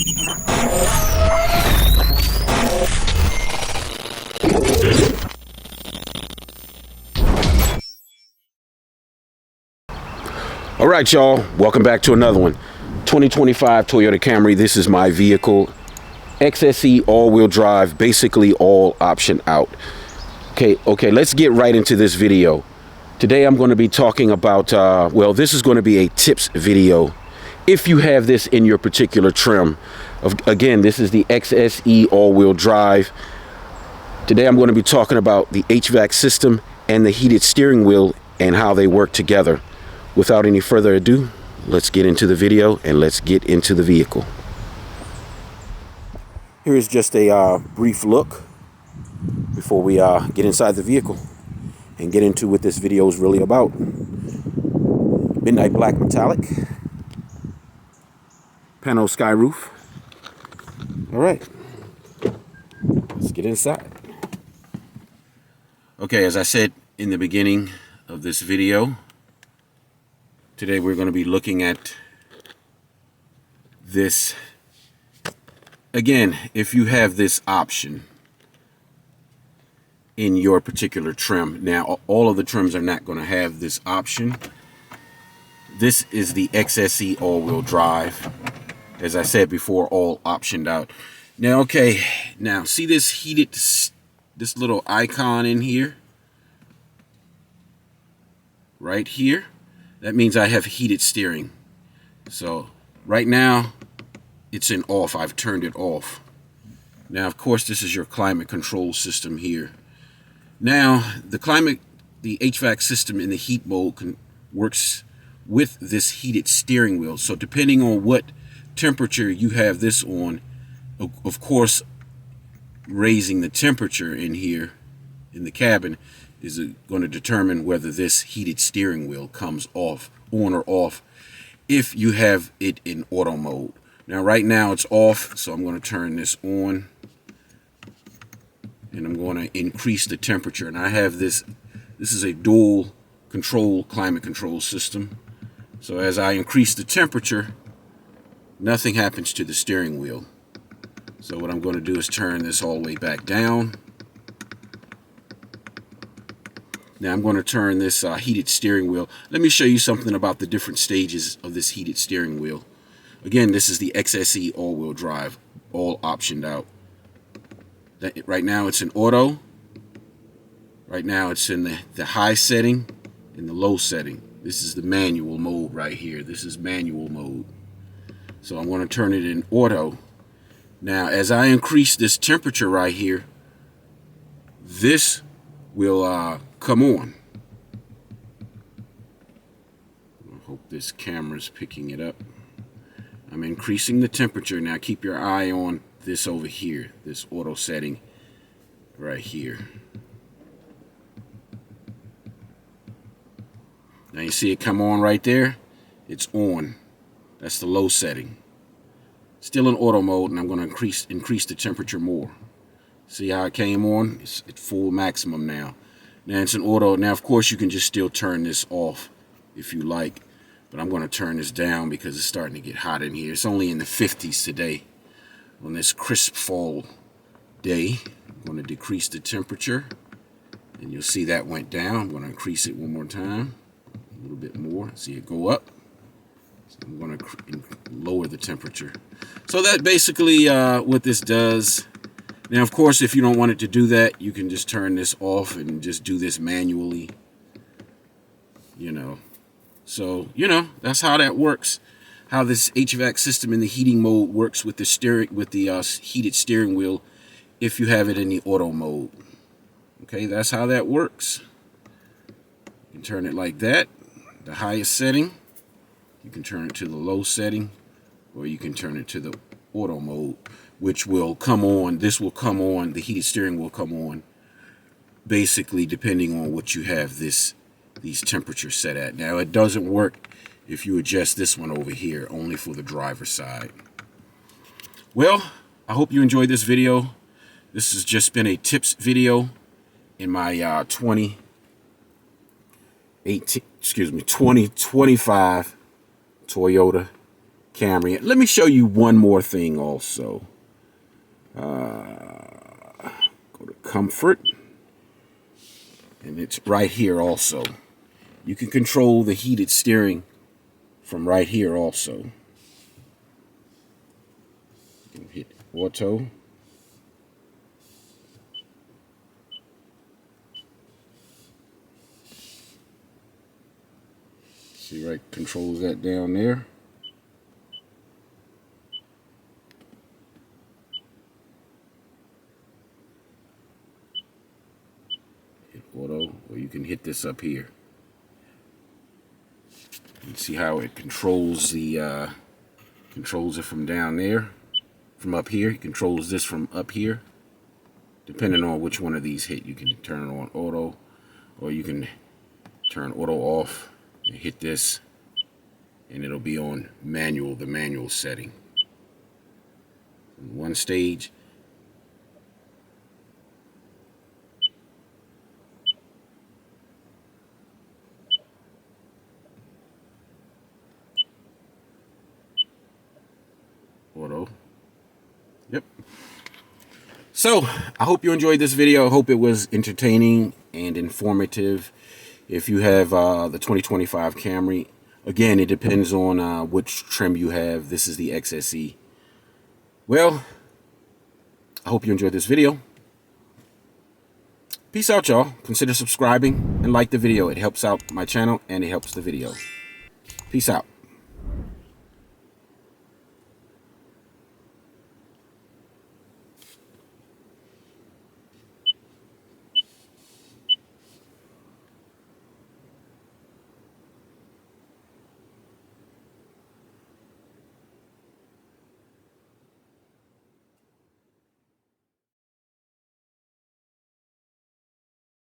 All right, y'all, welcome back to another one. 2025 Toyota Camry. This is my vehicle. XSE all-wheel drive, basically all option out. Okay, let's get right into this video. Today I'm going to be talking about, well, this is going to be a tips video if you have this in your particular trim. Again, this is the XSE all-wheel drive. Today I'm going to be talking about the HVAC system and the heated steering wheel and how they work together. Without any further ado, let's get into the video and let's get into the vehicle. Here's just a brief look before we get inside the vehicle and get into what this video is really about. Midnight black metallic, pano sky roof. All right, let's get inside. Okay, as I said in the beginning of this video, today we're going to be looking at this. Again, if you have this option in your particular trim. Now, all of the trims are not going to have this option. This is the XSE all-wheel drive. As I said before, all optioned out. Now, okay, now see this heated, this little icon in here? Right here? That means I have heated steering. So right now it's in off. I've turned it off. Now, of course, this is your climate control system here. Now, the HVAC system in the heat mode works with this heated steering wheel. So depending on what temperature you have this on, of course, raising the temperature in here in the cabin is going to determine whether this heated steering wheel comes off, on or off, if you have it in auto mode. Now, right now it's off, so I'm going to turn this on, and I'm going to increase the temperature. And I have this is a dual control climate control system. So as I increase the temperature, nothing happens to the steering wheel. So what I'm going to do is turn this all the way back down. Now I'm going to turn this heated steering wheel. Let me show you something about the different stages of this heated steering wheel. Again, this is the XSE all-wheel drive, all optioned out. Right now it's in auto. Right now it's in the high setting and the low setting. This is the manual mode right here. This is manual mode. So I'm going to turn it in auto. Now, as I increase this temperature right here, this will come on. I hope this camera's picking it up. I'm increasing the temperature. Now keep your eye on this over here, this auto setting right here. Now you see it come on right there. It's on. That's the low setting. Still in auto mode, and I'm going to increase the temperature more. See how it came on? It's at full maximum now. Now it's in auto. Now, of course, you can just still turn this off if you like. But I'm going to turn this down because it's starting to get hot in here. It's only in the 50s today on this crisp fall day. I'm going to decrease the temperature. And you'll see that went down. I'm going to increase it one more time. A little bit more. See it go up. So I'm going to lower the temperature. So that's basically what this does. Now, of course, if you don't want it to do that, you can just turn this off and just do this manually. You know. So, you know, that's how that works. How this HVAC system in the heating mode works with the heated steering wheel if you have it in the auto mode. Okay, that's how that works. You can turn it like that, the highest setting. You can turn it to the low setting, or you can turn it to the auto mode, which will come on. This will come on. The heated steering will come on, basically depending on what you have these temperatures set at. Now, it doesn't work if you adjust this one over here, only for the driver's side. Well, I hope you enjoyed this video. This has just been a tips video in my 2025 Toyota Camry. Let me show you one more thing also. Go to comfort, and it's right here also. You can control the heated steering from right here also. You can hit auto. See, right, controls that down there. Hit auto, or you can hit this up here. You see how it controls the controls it from down there, from up here. It controls this from up here. Depending on which one of these hit, you can turn it on auto, or you can turn auto off and hit this, and it'll be on manual, the manual setting. In one stage. Auto. Yep. So I hope you enjoyed this video. I hope it was entertaining and informative. If you have the 2025 Camry, again, it depends on which trim you have. This is the XSE. Well, I hope you enjoyed this video. Peace out, y'all. Consider subscribing and like the video. It helps out my channel and it helps the video. Peace out.